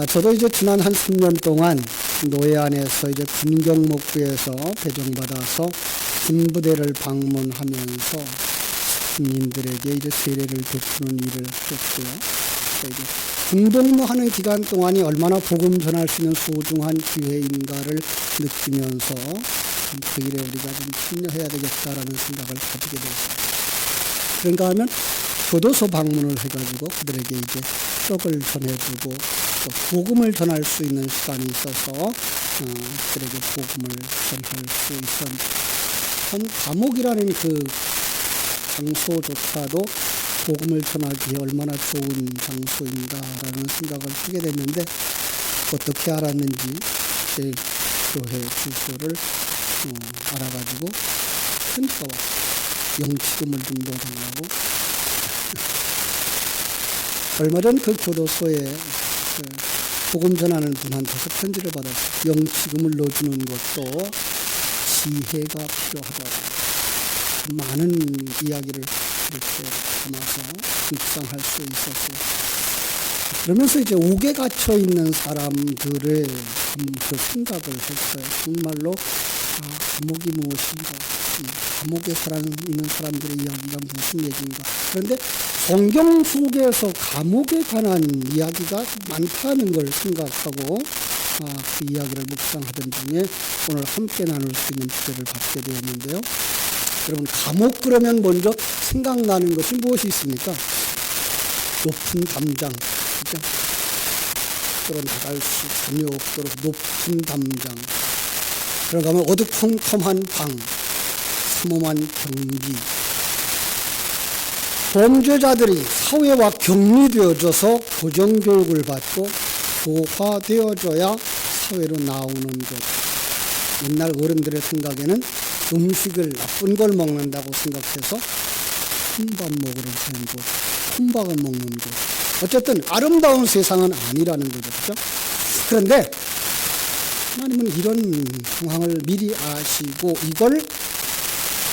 저도 이제 지난 한 10년 동안 노예 안에서 이제 군경목부에서 배정받아서 군부대를 방문하면서 군인들에게 이제 세례를 베푸는 일을 했고요. 이제 군복무하는 기간 동안이 얼마나 복음 전할 수 있는 소중한 기회인가를 느끼면서 그 일에 우리가 좀 참여해야 되겠다라는 생각을 가지게 됐습니다. 그런가 하면 교도소 방문을 해가지고 그들에게 이제 떡을 전해주고 또 복음을 전할 수 있는 시간이 있어서 그들에게 복음을 전할 수 있었는데, 참 감옥이라는 그 장소조차도 복음을 전하기에 얼마나 좋은 장소인가라는 생각을 하게 됐는데, 어떻게 알았는지 제 교회 주소를 알아가지고 그러니까 영치금을 좀 넣어달라고. 얼마 전 그 교도소에 복음 전하는 분한테서 편지를 받았어요. 영치금을 넣어주는 것도 지혜가 필요하다. 많은 이야기를 이렇게 담아서 묵상할 수 있었어요. 그러면서 이제 옥에 갇혀 있는 사람들의 그 생각을 했어요. 정말로 감옥이 무엇인가, 감옥에 있는 사람들의 이야기가 무슨 얘기인가. 그런데 성경 속에서 감옥에 관한 이야기가 많다는 걸 생각하고 그 이야기를 묵상하던 중에 오늘 함께 나눌 수 있는 주제를 받게 되었는데요. 여러분, 감옥 그러면 먼저 생각나는 것이 무엇이 있습니까? 높은 담장, 그죠? 밖으로 나갈 수 전혀 없도록 높은 담장, 들어가면 어두컴컴한 방, 삼엄한 경비, 범죄자들이 사회와 격리되어져서 고정교육을 받고 교화되어져야 사회로 나오는 것. 옛날 어른들의 생각에는 음식을 나쁜 걸 먹는다고 생각해서 혼밥 먹으러 가는 곳, 혼밥을 먹는 곳. 어쨌든 아름다운 세상은 아니라는 거죠. 그렇죠? 그런데 하나님은 이런 상황을 미리 아시고 이걸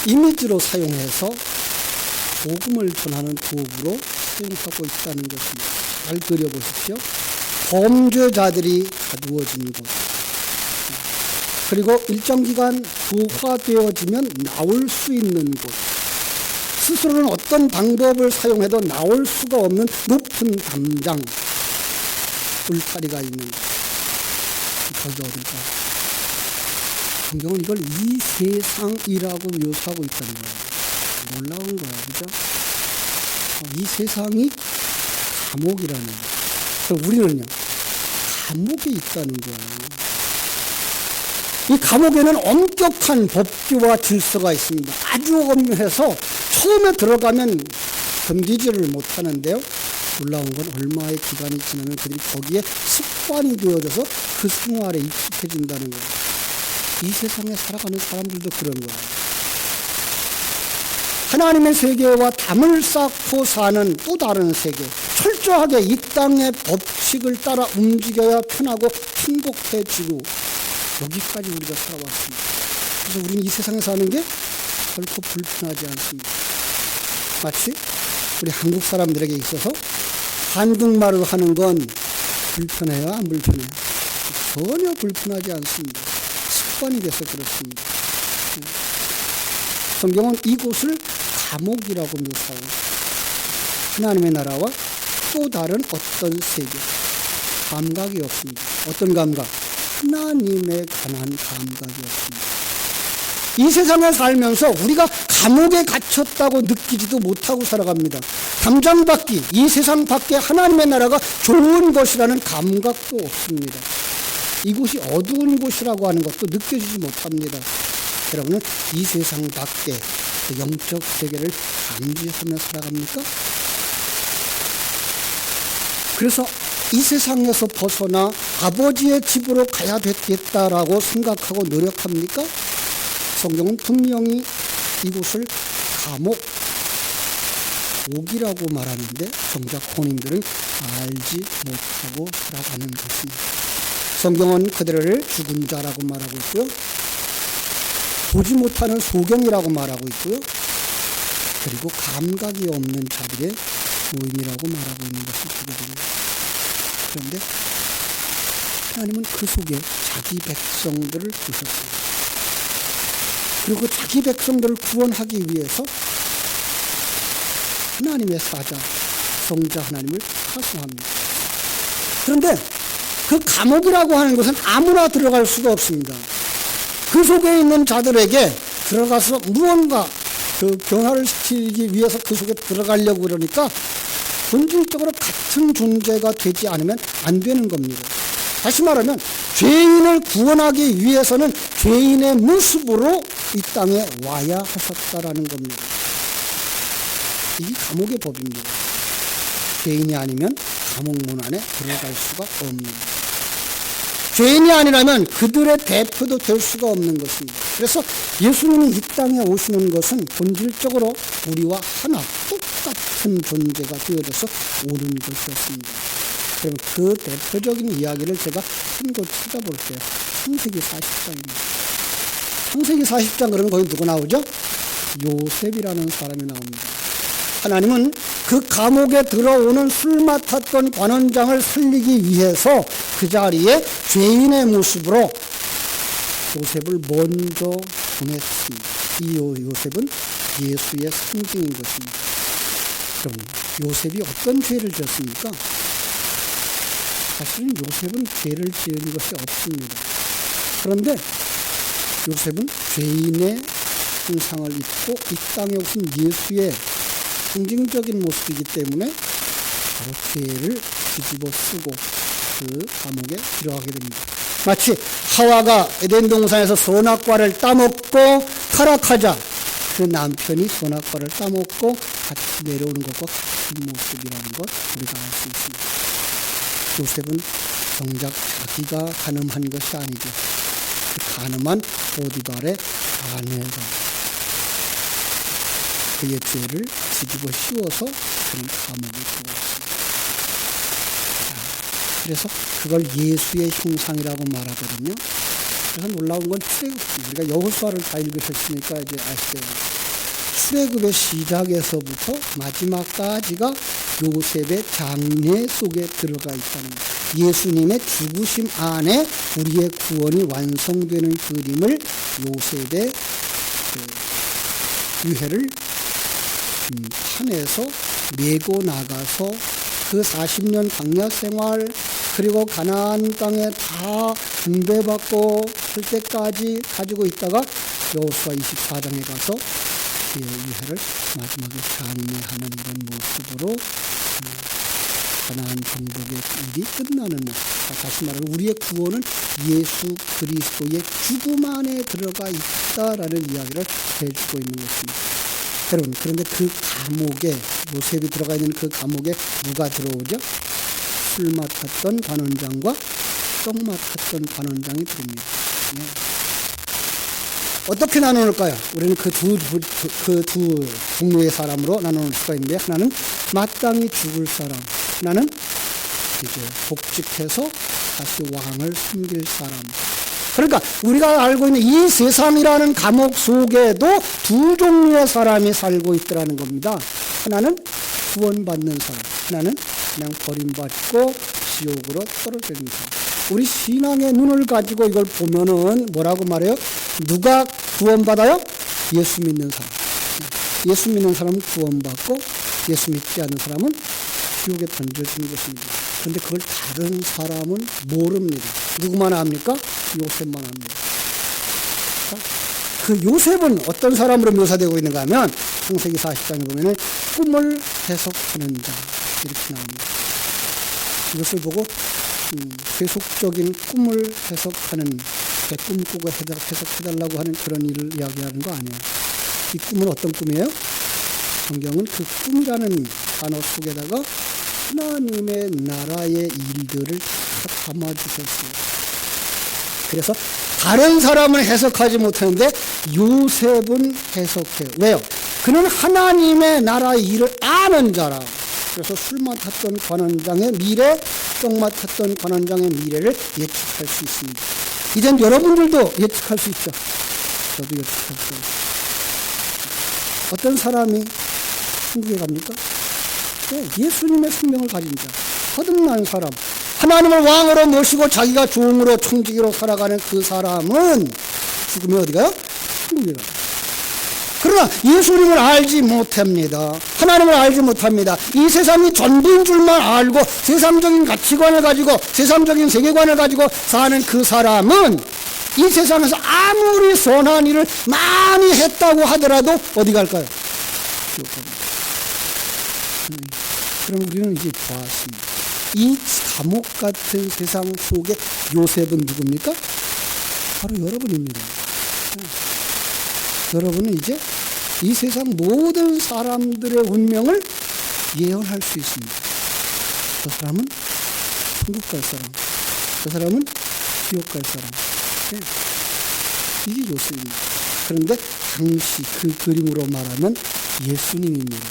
이미지로 사용해서 복음을 전하는 도구로 사용하고 있다는 것입니다. 잘 그려보십시오. 범죄자들이 가두어진 곳, 그리고 일정 기간 교화되어지면 나올 수 있는 곳, 스스로는 어떤 방법을 사용해도 나올 수가 없는 높은 담장, 울타리가 있는 곳. 거기 어딜까? 성경은 이걸 이 세상이라고 묘사하고 있다는 거예요. 놀라운 거예요. 그죠? 이 세상이 감옥이라는 거예요. 그래서 우리는요, 감옥에 있다는 거예요. 이 감옥에는 엄격한 법규와 질서가 있습니다. 아주 엄해서 처음에 들어가면 견디지를 못하는데요. 놀라운 건 얼마의 기간이 지나면 그들이 거기에 습관이 되어져서 그 생활에 익숙해진다는 거예요. 이 세상에 살아가는 사람들도 그런 거예요. 하나님의 세계와 담을 쌓고 사는 또 다른 세계, 철저하게 이 땅의 법칙을 따라 움직여야 편하고 행복해지고, 여기까지 우리가 살아왔습니다. 그래서 우리는 이 세상에 사는 게 결코 불편하지 않습니다. 마치 우리 한국 사람들에게 있어서 한국말을 하는 건 불편해요? 안 불편해요? 전혀 불편하지 않습니다. 습관이 돼서 그렇습니다. 성경은 이곳을 감옥이라고 묘사하고 하나님의 나라와 또 다른 어떤 세계, 감각이 없습니다. 어떤 감각? 하나님에 관한 감각이 없습니다. 이 세상에 살면서 우리가 감옥에 갇혔다고 느끼지도 못하고 살아갑니다. 담장 밖이, 이 세상 밖에 하나님의 나라가 좋은 것이라는 감각도 없습니다. 이곳이 어두운 곳이라고 하는 것도 느껴지지 못합니다. 여러분은 이 세상 밖에 그 영적 세계를 감지하며 살아갑니까? 그래서 이 세상에서 벗어나 아버지의 집으로 가야 되겠다라고 생각하고 노력합니까? 성경은 분명히 이곳을 감옥, 옥이라고 말하는데 정작 본인들은 알지 못하고 살아가는 것입니다. 성경은 그들을 죽은 자라고 말하고 있고요. 보지 못하는 소경이라고 말하고 있고요. 그리고 감각이 없는 자들의 노인이라고 말하고 있는 것을 보게 됩니다. 그런데 하나님은 그 속에 자기 백성들을 두셨습니다. 그리고 자기 백성들을 구원하기 위해서 하나님의 사자, 성자 하나님을 파송합니다. 그런데 그 감옥이라고 하는 것은 아무나 들어갈 수가 없습니다. 그 속에 있는 자들에게 들어가서 무언가 그 변화를 시키기 위해서 그 속에 들어가려고 그러니까 본질적으로 같은 존재가 되지 않으면 안 되는 겁니다. 다시 말하면 죄인을 구원하기 위해서는 죄인의 모습으로 이 땅에 와야 하셨다라는 겁니다. 이게 감옥의 법입니다. 죄인이 아니면 감옥 문 안에 들어갈 수가 없는 거예요. 죄인이 아니라면 그들의 대표도 될 수가 없는 것입니다. 그래서 예수님이 이 땅에 오시는 것은 본질적으로 우리와 하나 똑같은 존재가 되어져서 오는 것이었습니다. 그럼 그 대표적인 이야기를 제가 한곳 찾아볼게요. 창세기 40장입니다. 창세기 40장 그러면 거기 누구 나오죠? 요셉이라는 사람이 나옵니다. 하나님은 그 감옥에 들어오는 술 맡았던 관원장을 살리기 위해서 그 자리에 죄인의 모습으로 요셉을 먼저 보냈습니다. 이 요셉은 예수의 상징인 것입니다. 그럼 요셉이 어떤 죄를 지었습니까? 사실은 요셉은 죄를 지은 것이 없습니다. 그런데 요셉은 죄인의 형상을 입고 이 땅에 오신 예수의 상징적인 모습이기 때문에 바로 죄를 뒤집어 쓰고 그 감옥에 들어가게 됩니다. 마치 하와가 에덴 동산에서 선악과를 따먹고 타락하자 그 남편이 선악과를 따먹고 같이 내려오는 것과 같은 모습이라는 것 우리가 알 수 있습니다. 요셉은 정작 자기가 가늠한 것이 아니죠. 그 가늠한 보디발의 아내가 그의 죄를 뒤집어 씌워서 그런 감옥에 들어갔습니다. 그래서 그걸 예수의 형상이라고 말하거든요. 그래서 놀라운 건 출애굽, 우리가 여호수아를 다 읽으셨으니까 이제 아시죠. 출애굽의 시작에서부터 마지막까지가 요셉의 장례 속에 들어가 있다는 거예요. 예수님의 죽으심 안에 우리의 구원이 완성되는 그림을 요셉의 유해를 판에서 메고 나가서 그 40년 광야 생활 그리고 가나안 땅에 다 분배받고 할 때까지 가지고 있다가 여호수아 24장에 가서 그 유해를 마지막에 장례하는 그런 모습으로 가나안 정복의 일이 끝나는 날. 다시 말하면 우리의 구원은 예수 그리스도의 죽음 안에 들어가 있다라는 이야기를 해주고 있는 것입니다. 여러분, 그런데 그 감옥에 요셉이 들어가 있는 그 감옥에 누가 들어오죠? 술 맡았던 관원장과 떡 맡았던 관원장이 들어옵니다. 네. 어떻게 나누을까요? 우리는 그 두 종류의 사람으로 나눌 수가 있는데, 하나는 마땅히 죽을 사람, 하나는 이제 복직해서 다시 왕을 섬길 사람. 그러니까 우리가 알고 있는 이 세상이라는 감옥 속에도 두 종류의 사람이 살고 있더라는 겁니다. 하나는 구원받는 사람, 하나는 그냥 버림받고 지옥으로 떨어지는 사람. 우리 신앙의 눈을 가지고 이걸 보면은 뭐라고 말해요? 누가 구원받아요? 예수 믿는 사람. 예수 믿는 사람은 구원받고 예수 믿지 않는 사람은 지옥에 던져지는 것입니다. 그런데 그걸 다른 사람은 모릅니다. 누구만 압니까? 요셉만 압니다. 그 요셉은 어떤 사람으로 묘사되고 있는가 하면 창세기 40장에 보면 꿈을 해석하는 자 이렇게 나옵니다. 이것을 보고 계속적인 꿈을 해석하는 꿈꾸고 해석해달라고 하는 그런 일을 이야기하는 거 아니에요. 이 꿈은 어떤 꿈이에요? 성경은 그 꿈이라는 단어 속에다가 하나님의 나라의 일들을 다 담아주셨어요. 그래서 다른 사람은 해석하지 못하는데 요셉은 해석해요. 왜요? 그는 하나님의 나라의 일을 아는 자라. 그래서 술 맡았던 관원장의 미래, 떡 맡았던 관원장의 미래를 예측할 수 있습니다. 이젠 여러분들도 예측할 수 있죠. 저도 예측할 수 있어요. 어떤 사람이 천국에 갑니까? 네, 예수님의 생명을 가진 자, 거듭난 사람, 하나님을 왕으로 모시고 자기가 종으로 청지기로 살아가는 그 사람은 죽으면 어디 가요? 천국에 가요. 그러나 예수님을 알지 못합니다. 하나님을 알지 못합니다. 이 세상이 전부인 줄만 알고 세상적인 가치관을 가지고 세상적인 세계관을 가지고 사는 그 사람은 이 세상에서 아무리 선한 일을 많이 했다고 하더라도 어디 갈까요? 그럼 우리는 이제 보았습니다. 이 감옥 같은 세상 속에 요셉은 누굽니까? 바로 여러분입니다. 여러분은 이제 이 세상 모든 사람들의 운명을 예언할 수 있습니다. 저 사람은 천국 갈 사람, 저 사람은 지옥 갈 사람. 네. 이게 요셉입니다. 그런데 당시 그 그림으로 말하면 예수님입니다.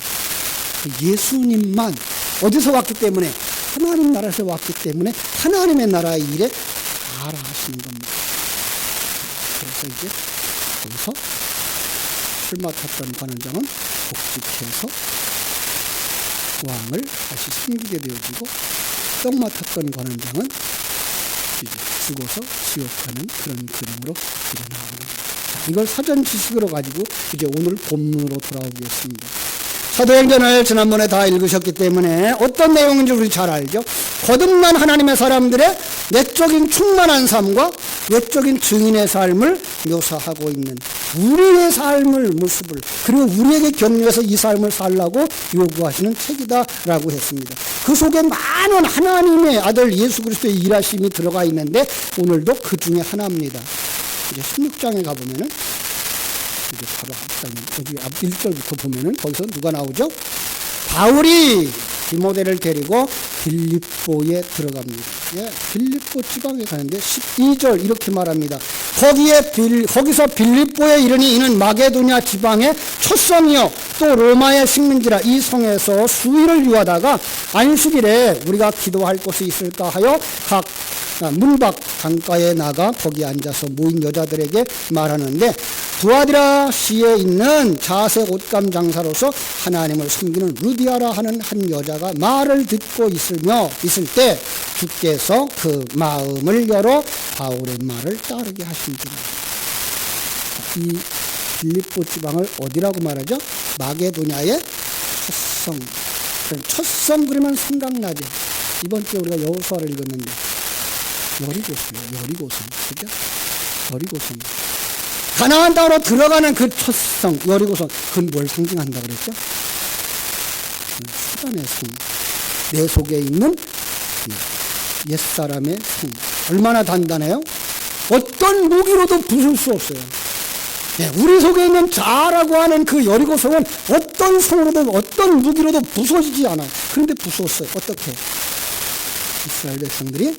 예수님만 어디서 왔기 때문에? 하나님 나라에서 왔기 때문에 하나님의 나라의 일에 알아 하시는 겁니다. 그래서 이제 거기서 술 맡았던 관원장은 복직해서 왕을 다시 섬기게 되어지고 떡 맡았던 관원장은 이제 죽어서 지옥 가는 그런 그림으로 일어나는 겁니다. 이걸 사전 지식으로 가지고 이제 오늘 본문으로 돌아오겠습니다. 사도행전을 지난번에 다 읽으셨기 때문에 어떤 내용인지 우리 잘 알죠. 거듭난 하나님의 사람들의 내적인 충만한 삶과 외적인 증인의 삶을 묘사하고 있는 우리의 삶을 모습을 그리고 우리에게 격려해서 이 삶을 살라고 요구하시는 책이다라고 했습니다. 그 속에 많은 하나님의 아들 예수 그리스도의 일하심이 들어가 있는데 오늘도 그 중에 하나입니다. 이제 16장에 가보면은 이제 바로 앞 1절부터 보면은 거기서 누가 나오죠? 바울이 디모데를 데리고 빌립보에 들어갑니다. 예, 빌립보 지방에 가는데 12절 이렇게 말합니다. 거기서 빌립보에 이르니 이는 마게도냐 지방의 첫성이요 또 로마의 식민지라. 이 성에서 수일을 유하다가 안식일에 우리가 기도할 곳이 있을까 하여 각 문밖 강가에 나가 거기 앉아서 모인 여자들에게 말하는데 두아디라 시에 있는 자색 옷감 장사로서 하나님을 섬기는 루디아라 하는 한 여자가 말을 듣고 있을 때 주께서 그 마음을 열어 바울의 말을 따르게 하신지라. 이 빌립보 지방을 어디라고 말하죠? 마게도냐의 첫성. 첫성 그러면 생각나죠. 이번 주에 우리가 여호수아를 읽었는데 여리고성. 그죠? 여리고성. 가나안 땅으로 들어가는 그 첫성, 여리고성. 그건 뭘 상징한다 그랬죠? 수단의 성. 내 속에 있는 옛사람의 성. 얼마나 단단해요? 어떤 무기로도 부술 수 없어요. 네, 우리 속에 있는 자라고 하는 그 여리고성은 어떤 성으로도 어떤 무기로도 부서지지 않아요. 그런데 부쉈어요. 어떻게? 이스라엘 백성들이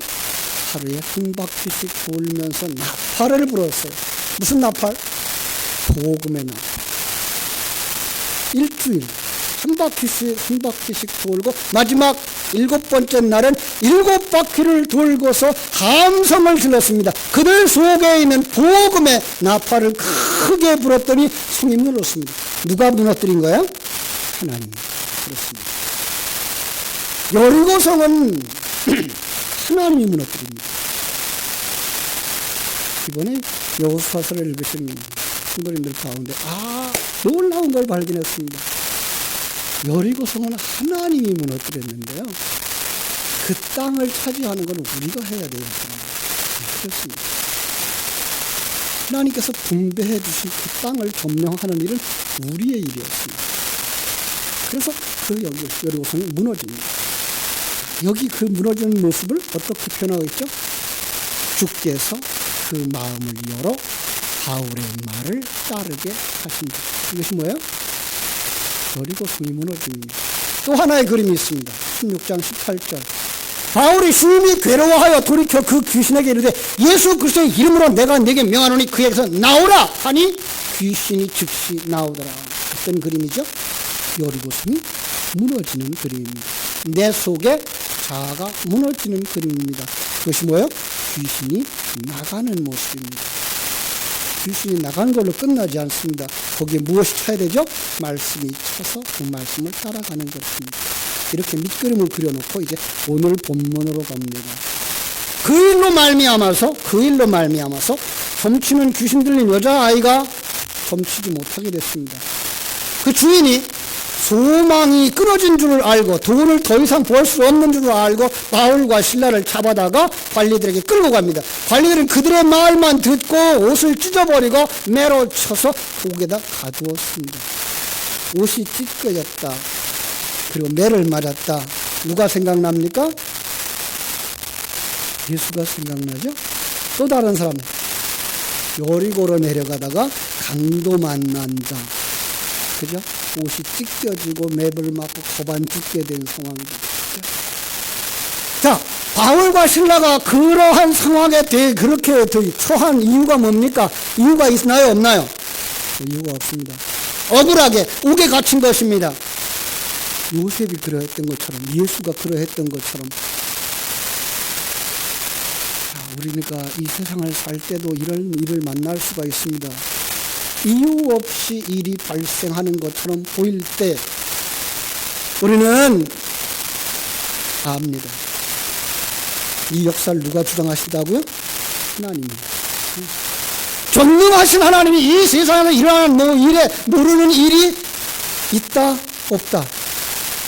하루에 한 바퀴씩 돌면서 나팔을 불었어요. 무슨 나팔? 복음의 나팔. 일주일 한 바퀴씩 돌고 마지막 7번째 날은 7바퀴를 돌고서 함성을 질렀습니다. 그들 속에 있는 복음의 나팔을 크게 불었더니 성이 무너졌습니다. 누가 무너뜨린 거예요? 하나님. 그렇습니다. 여리고성은 하나님이 무너뜨립니다. 이번에 여호수아서를 읽으신 신부님들 가운데 놀라운 걸 발견했습니다. 여리고성은 하나님이 무너뜨렸는데요. 그 땅을 차지하는 건 우리가 해야 돼요. 그렇습니다. 하나님께서 분배해 주신 그 땅을 점령하는 일은 우리의 일이었습니다. 그래서 그 여리고성이 무너집니다. 여기 그 무너지는 모습을 어떻게 표현하고 있죠? 주께서 그 마음을 열어 바울의 말을 따르게 하신다. 이것이 뭐예요? 여리고성이 무너집니다. 또 하나의 그림이 있습니다. 16장 18절. 바울이 심히 괴로워하여 돌이켜 그 귀신에게 이르되 예수 그리스도의 이름으로 내가 네게 명하노니 그에게서 나오라 하니 귀신이 즉시 나오더라. 어떤 그림이죠? 여리고성이 무너지는 그림입니다. 내 속에 자아가 무너지는 그림입니다. 그것이 뭐예요? 귀신이 나가는 모습입니다. 귀신이 나간 걸로 끝나지 않습니다. 거기에 무엇이 차야 되죠? 말씀이 차서 그 말씀을 따라가는 것입니다. 이렇게 밑그림을 그려놓고 이제 오늘 본문으로 갑니다. 그 일로 말미암아서 점치는 귀신 들린 여자아이가 점치지 못하게 됐습니다. 그 주인이 소망이 끊어진 줄을 알고 돈을 더 이상 벌 수 없는 줄을 알고 바울과 실라를 잡아다가 관리들에게 끌고 갑니다. 관리들은 그들의 말만 듣고 옷을 찢어버리고 매로 쳐서 옥에다 가두었습니다. 옷이 찢겨졌다. 그리고 매를 맞았다. 누가 생각납니까? 예수가 생각나죠? 또 다른 사람, 여리고로 내려가다가 강도 만난다. 그죠? 옷이 찢겨지고 맵을 맞고 거반 죽게 된 상황이죠. 자, 바울과 실라가 그러한 상황에 대해 그렇게 처한 이유가 뭡니까? 이유가 있나요? 없나요? 이유가 없습니다. 억울하게 옥에 갇힌 것입니다. 요셉이 그러했던 것처럼, 예수가 그러했던 것처럼, 우리가 이 세상을 살 때도 이런 일을 만날 수가 있습니다. 이유 없이 일이 발생하는 것처럼 보일 때 우리는 압니다. 이 역사를 누가 주장하시다고요? 하나님입니다. 전능하신 하나님이 이 세상에서 일어나는 일에 모르는 일이 있다? 없다?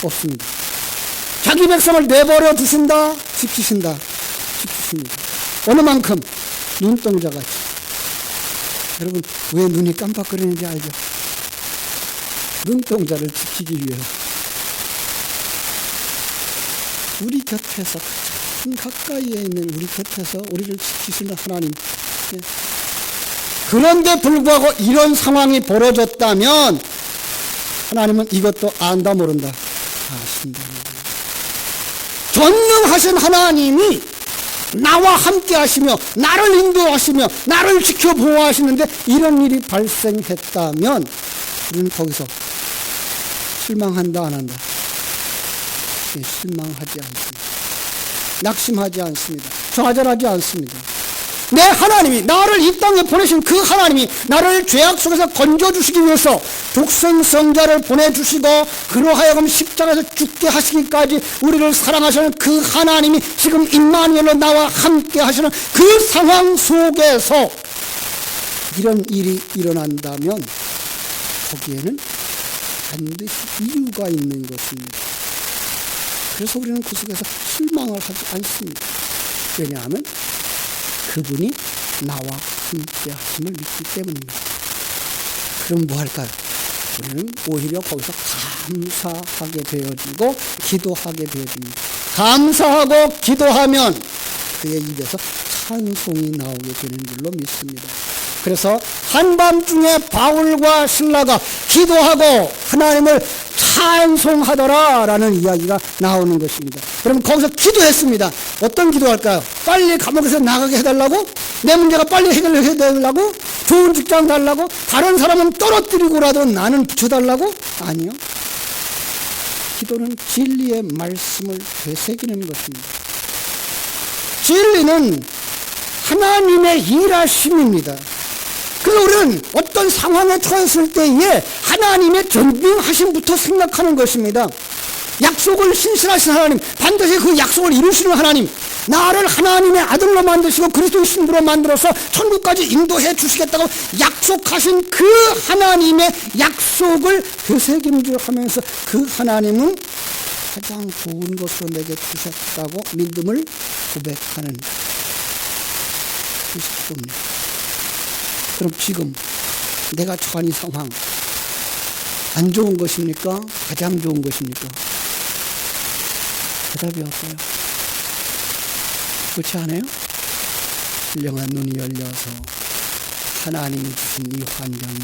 없습니다. 자기 백성을 내버려 두신다? 지키신다? 지키십니다. 어느 만큼? 눈동자같이. 여러분, 왜 눈이 깜빡거리는지 알죠? 눈동자를 지키기 위해서. 우리 곁에서, 참 가까이에 있는 우리 곁에서 우리를 지키시는 하나님. 그런데 불구하고 이런 상황이 벌어졌다면 하나님은 이것도 안다 모른다 아신다. 전능하신 하나님이 나와 함께 하시며 나를 인도하시며 나를 지켜 보호하시는데 이런 일이 발생했다면 우리는 거기서 실망한다 안 한다? 네, 실망하지 않습니다. 낙심하지 않습니다. 좌절하지 않습니다. 내 하나님이, 나를 이 땅에 보내신 그 하나님이 나를 죄악 속에서 건져주시기 위해서 독생성자를 보내주시고 그로 하여금 십자가에서 죽게 하시기까지 우리를 사랑하시는 그 하나님이 지금 임마누엘로 나와 함께 하시는 그 상황 속에서 이런 일이 일어난다면 거기에는 반드시 이유가 있는 것입니다. 그래서 우리는 그 속에서 실망을 하지 않습니다. 왜냐하면 그분이 나와 함께 하심을 믿기 때문입니다. 그럼 뭐 할까요? 우리는 오히려 거기서 감사하게 되어지고 기도하게 되어집니다. 감사하고 기도하면 그의 입에서 찬송이 나오게 되는 줄로 믿습니다. 그래서 한밤중에 바울과 실라가 기도하고 하나님을 찬송하더라라는 이야기가 나오는 것입니다. 그럼 거기서 기도했습니다. 어떤 기도할까요? 빨리 감옥에서 나가게 해달라고? 내 문제가 빨리 해결해달라고? 좋은 직장 달라고? 다른 사람은 떨어뜨리고라도 나는 붙여달라고? 아니요. 기도는 진리의 말씀을 되새기는 것입니다. 진리는 하나님의 일하심입니다. 그래서 우리는 어떤 상황에 처했을 때에 하나님의 전능하심부터 생각하는 것입니다. 약속을 신실하신 하나님, 반드시 그 약속을 이루시는 하나님, 나를 하나님의 아들로 만드시고 그리스도의 신부로 만들어서 천국까지 인도해 주시겠다고 약속하신 그 하나님의 약속을 되새김질 하면서 그 하나님은 가장 좋은 것으로 내게 주셨다고 믿음을 고백하는 그 식도입니다. 그럼 지금 내가 처한 이 상황 안 좋은 것입니까? 가장 좋은 것입니까? 대답이 없어요. 그렇지 않아요? 신령한 눈이 열려서 하나님이 주신 이 환경이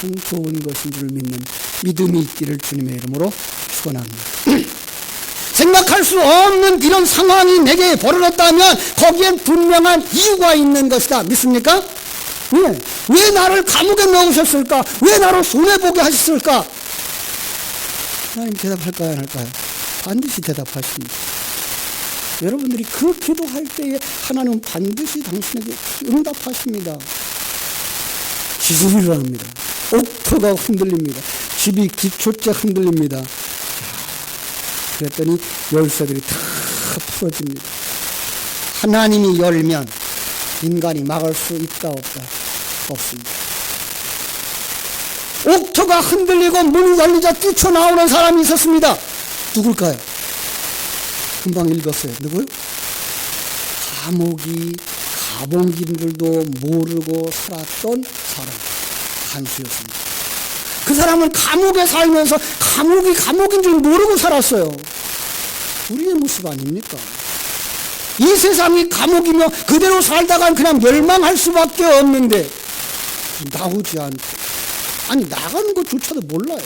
참 좋은 것인 줄 믿는 믿음이 있기를 주님의 이름으로 축원합니다. 생각할 수 없는 이런 상황이 내게 벌어졌다면 거기엔 분명한 이유가 있는 것이다. 믿습니까? 왜 나를 감옥에 넣으셨을까? 왜 나를 손해보게 하셨을까? 하나님 대답할까요? 안 할까요? 반드시 대답하십니다. 여러분들이 그 기도할 때에 하나님은 반드시 당신에게 응답하십니다. 지진이 일어납니다. 옥토가 흔들립니다. 집이 기초째 흔들립니다. 그랬더니 열쇠들이 다 풀어집니다. 하나님이 열면 인간이 막을 수 있다 없다? 없습니다. 옥토가 흔들리고 문이 열리자 뛰쳐나오는 사람이 있었습니다. 누굴까요? 금방 읽었어요. 누구요? 감옥인들도 모르고 살았던 사람, 간수였습니다. 그 사람은 감옥에 살면서 감옥이 감옥인 줄 모르고 살았어요. 우리의 모습 아닙니까? 이 세상이 감옥이며 그대로 살다간 그냥 멸망할 수밖에 없는데 나오지 않고, 아니 나가는 것조차도 몰라요.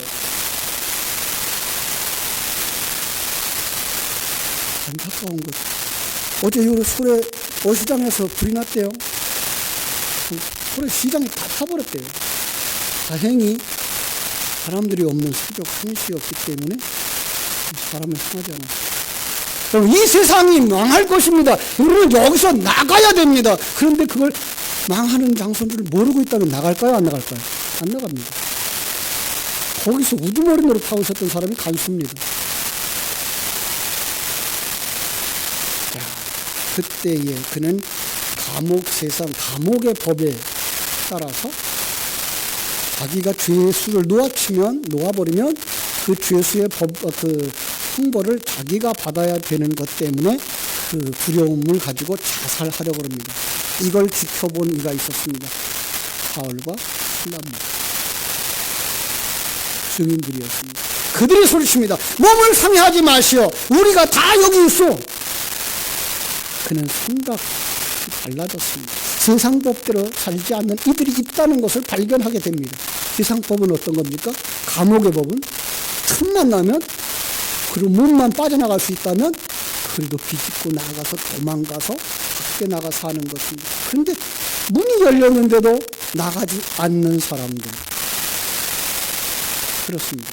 안타까운 거죠. 어제 요 소래 어시장에서 불이 났대요. 소래 시장이 다 타버렸대요. 다행히 사람들이 없는 새벽 1시였기 때문에 사람을 상하지 않았어요. 그럼 이 세상이 망할 것입니다. 우리는 여기서 나가야 됩니다. 그런데 그걸 망하는 장소인 줄 모르고 있다면 나갈까요? 안 나갈까요? 안 나갑니다. 거기서 우두머리 노릇하고 있었던 사람이 간수입니다. 자, 그때에 그는 감옥의 법에 따라서 자기가 죄의 수를 놓아버리면 그 죄수의 형벌을 자기가 받아야 되는 것 때문에 그 두려움을 가지고 자살하려고 합니다. 이걸 지켜본 이가 있었습니다. 바울과 실라입니다. 증인들이었습니다. 그들이 소리칩니다. 몸을 상해하지 마시오. 우리가 다 여기 있어. 그는 생각이 달라졌습니다. 세상 법대로 살지 않는 이들이 있다는 것을 발견하게 됩니다. 세상 법은 어떤 겁니까? 감옥의 법은 틈만 나면, 그리고 문만 빠져나갈 수 있다면 그래도 비집고 나가서 도망가서 밖에 나가 사는 것입니다. 그런데 문이 열렸는데도 나가지 않는 사람들, 그렇습니다.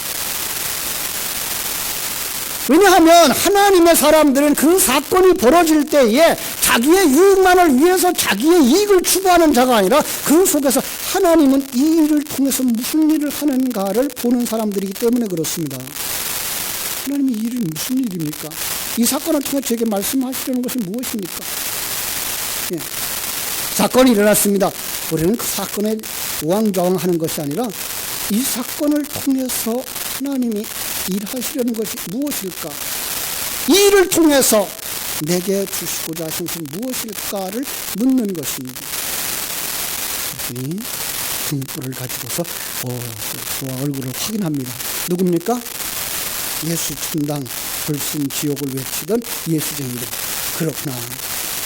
왜냐하면 하나님의 사람들은 그 사건이 벌어질 때에 자기의 유익만을 위해서 자기의 이익을 추구하는 자가 아니라 그 속에서 하나님은 이 일을 통해서 무슨 일을 하는가를 보는 사람들이기 때문에 그렇습니다. 하나님이 이 일이 무슨 일입니까? 이 사건을 통해 제게 말씀하시려는 것이 무엇입니까? 예. 사건이 일어났습니다. 우리는 그 사건에 우왕좌왕하는 것이 아니라 이 사건을 통해서 하나님이 일하시려는 것이 무엇일까? 이 일을 통해서 내게 주시고자 하신 것은 무엇일까를 묻는 것입니다. 그분이 등불을 가지고서 그와 얼굴을 확인합니다. 누굽니까? 예수 천당 불신 지옥을 외치던 예수쟁이들. 그렇구나.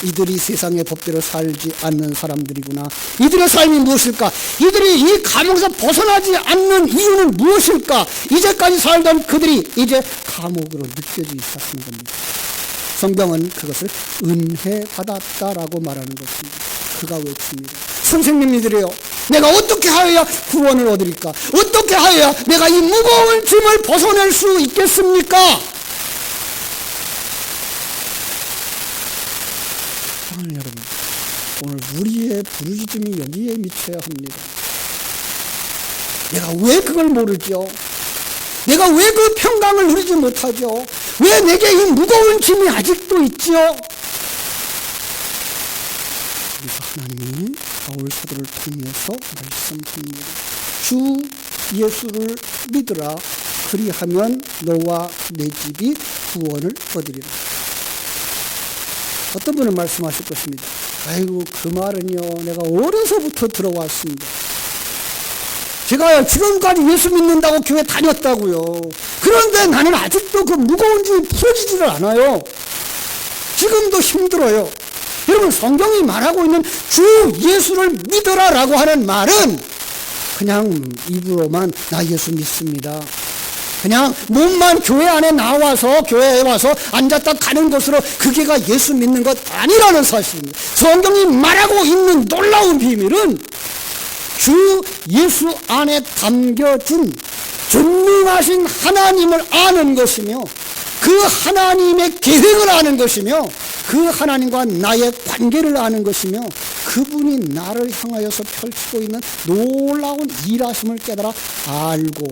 이들이 세상의 법대로 살지 않는 사람들이구나. 이들의 삶이 무엇일까? 이들이 이 감옥에서 벗어나지 않는 이유는 무엇일까? 이제까지 살던 그들이 이제 감옥으로 느껴지기 시작하는 겁니다. 성경은 그것을 은혜 받았다라고 말하는 것입니다. 그가 외칩니다. 선생님이들이요, 내가 어떻게 하여야 구원을 얻으리까? 어떻게 하여야 내가 이 무거운 짐을 벗어낼 수 있겠습니까? 사랑하는 여러분, 오늘 우리의 부르짖음이 여기에 미쳐야 합니다. 내가 왜 그걸 모르죠? 내가 왜 그 평강을 누리지 못하죠? 왜 내게 이 무거운 짐이 아직도 있죠? 그래서 하나님이 바울 사도를 통해서 말씀합니다. 주 예수를 믿으라. 그리하면 너와 내 집이 구원을 얻으리라. 어떤 분은 말씀하실 것입니다. 아이고, 그 말은요, 내가 어려서부터 들어왔습니다. 제가 지금까지 예수 믿는다고 교회 다녔다고요. 그런데 나는 아직도 그 무거운 짐이 풀어지지를 않아요. 지금도 힘들어요. 여러분, 성경이 말하고 있는 주 예수를 믿으라라고 하는 말은 그냥 입으로만 나 예수 믿습니다, 그냥 몸만 교회 안에 나와서 교회에 와서 앉았다 가는 것으로 그게가 예수 믿는 것 아니라는 사실입니다. 성경이 말하고 있는 놀라운 비밀은 주 예수 안에 담겨진 전능하신 하나님을 아는 것이며 그 하나님의 계획을 아는 것이며 그 하나님과 나의 관계를 아는 것이며 그분이 나를 향하여서 펼치고 있는 놀라운 일하심을 깨달아 알고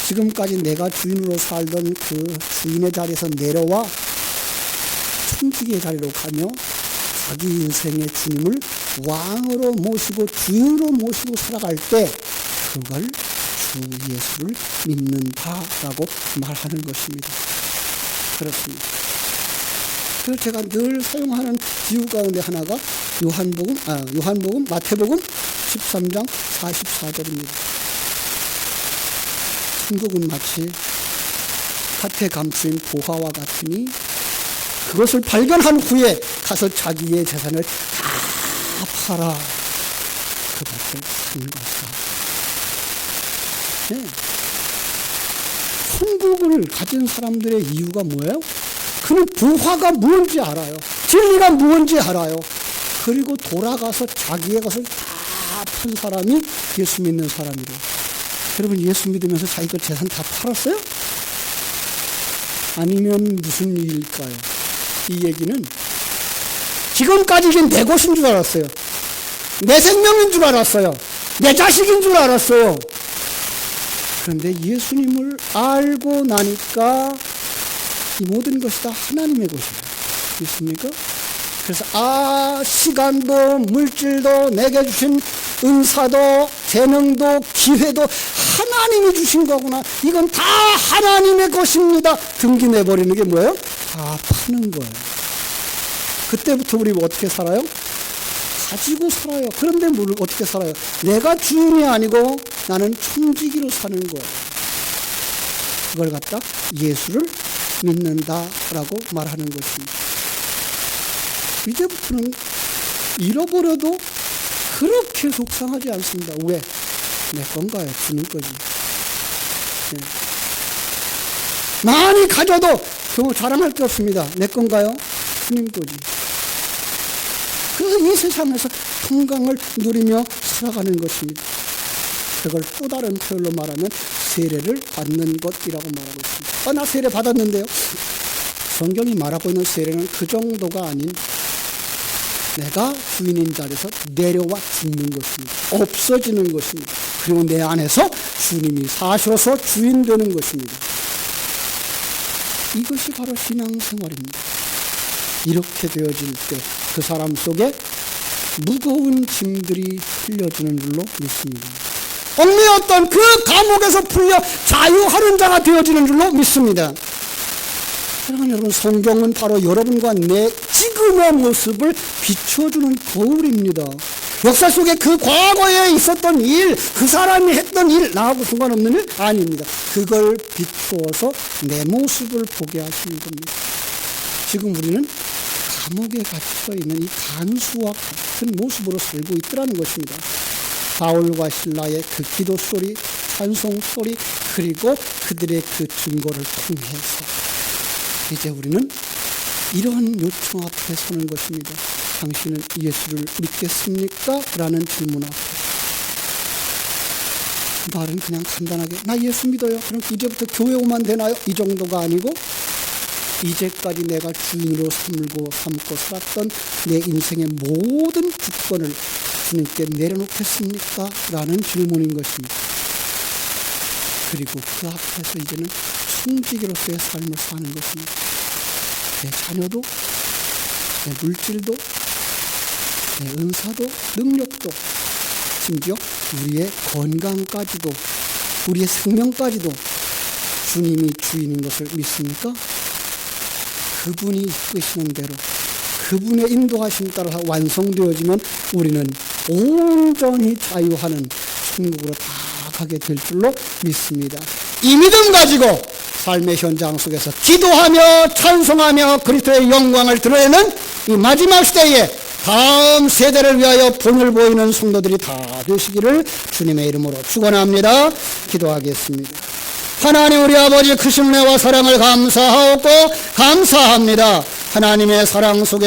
지금까지 내가 주인으로 살던 그 주인의 자리에서 내려와 천지기의 자리로 가며 자기 인생의 주님을 왕으로 모시고 주인으로 모시고 살아갈 때 그걸 주 예수를 믿는다라고 말하는 것입니다. 그렇습니다. 그래서 제가 늘 사용하는 비유 가운데 하나가 요한복음 마태복음 13장 44절입니다. 천국은 마치 밭에 감추인 보화와 같으니 그것을 발견한 후에 가서 자기의 재산을 다 팔아 그것을 산 것이다. 네. 천국을 가진 사람들의 이유가 뭐예요? 그는 부화가 무엇인지 알아요. 진리가 무엇인지 알아요. 그리고 돌아가서 자기의 것을 다 판 사람이 예수 믿는 사람이래요. 여러분 예수 믿으면서 자기 것 재산 다 팔았어요? 아니면 무슨 일일까요? 이 얘기는 지금까지 이게 내 것인 줄 알았어요. 내 생명인 줄 알았어요. 내 자식인 줄 알았어요. 그런데 예수님을 알고 나니까 이 모든 것이 다 하나님의 것이에요. 믿습니까? 그래서 시간도 물질도 내게 주신 은사도 재능도 기회도 하나님이 주신 거구나. 이건 다 하나님의 것입니다. 등기 내버리는 게 뭐예요? 다 파는 거예요. 그때부터 우리 어떻게 살아요? 가지고 살아요. 그런데 뭘 어떻게 살아요? 내가 주인이 아니고 나는 천지기로 사는 거예요. 그걸 갖다 예수를 믿는다라고 말하는 것입니다. 이제부터는 잃어버려도 그렇게 속상하지 않습니다. 왜? 내 건가요? 주님 거지. 네. 많이 가져도 자랑할 게 없습니다. 내 건가요? 주님 거지. 그래서 이 세상에서 평강을 누리며 살아가는 것입니다. 그걸 또 다른 표현로 말하면 세례를 받는 것이라고 말하고 있습니다. 나 세례 받았는데요. 성경이 말하고 있는 세례는 그 정도가 아닌 내가 주인인 자리에서 내려와 죽는 것입니다. 없어지는 것입니다. 그리고 내 안에서 주님이 사셔서 주인 되는 것입니다. 이것이 바로 신앙생활입니다. 이렇게 되어질 때 그 사람 속에 무거운 짐들이 풀려지는 줄로 믿습니다. 얽매였던 그 감옥에서 풀려 자유하는 자가 되어지는 줄로 믿습니다. 사랑하는 여러분, 성경은 바로 여러분과 내 지금의 모습을 비춰주는 거울입니다. 역사 속에 그 과거에 있었던 일, 그 사람이 했던 일, 나하고 상관없는 일? 아닙니다. 그걸 비추어서 내 모습을 보게 하시는 겁니다. 지금 우리는 감옥에 갇혀 있는 이 간수와 같은 모습으로 살고 있더라는 것입니다. 바울과 실라의 그 기도 소리, 찬송 소리, 그리고 그들의 그 증거를 통해서 이제 우리는 이러한 요청 앞에 서는 것입니다. 당신은 예수를 믿겠습니까? 라는 질문 앞에 말은 그냥 간단하게 나 예수 믿어요. 그럼 이제부터 교회 오면 되나요? 이 정도가 아니고 이제까지 내가 주인으로 삼고 살았던 내 인생의 모든 주권을 주님께 내려놓겠습니까? 라는 질문인 것입니다. 그리고 그 앞에서 이제는 청지기로서의 삶을 사는 것입니다. 내 자녀도, 내 물질도, 내 은사도, 능력도, 심지어 우리의 건강까지도, 우리의 생명까지도 주님이 주인인 것을 믿습니까? 그분이 이끄시는 대로 그분의 인도하심 따라 완성되어지면 우리는 온전히 자유하는 천국으로 다 가게 될 줄로 믿습니다. 이 믿음 가지고 삶의 현장 속에서 기도하며 찬송하며 그리스도의 영광을 드러내는 이 마지막 시대에 다음 세대를 위하여 본을 보이는 성도들이 다 되시기를 주님의 이름으로 축원합니다. 기도하겠습니다. 하나님 우리 아버지 크신 은혜와 사랑을 감사하고 감사합니다. 하나님의 사랑 속에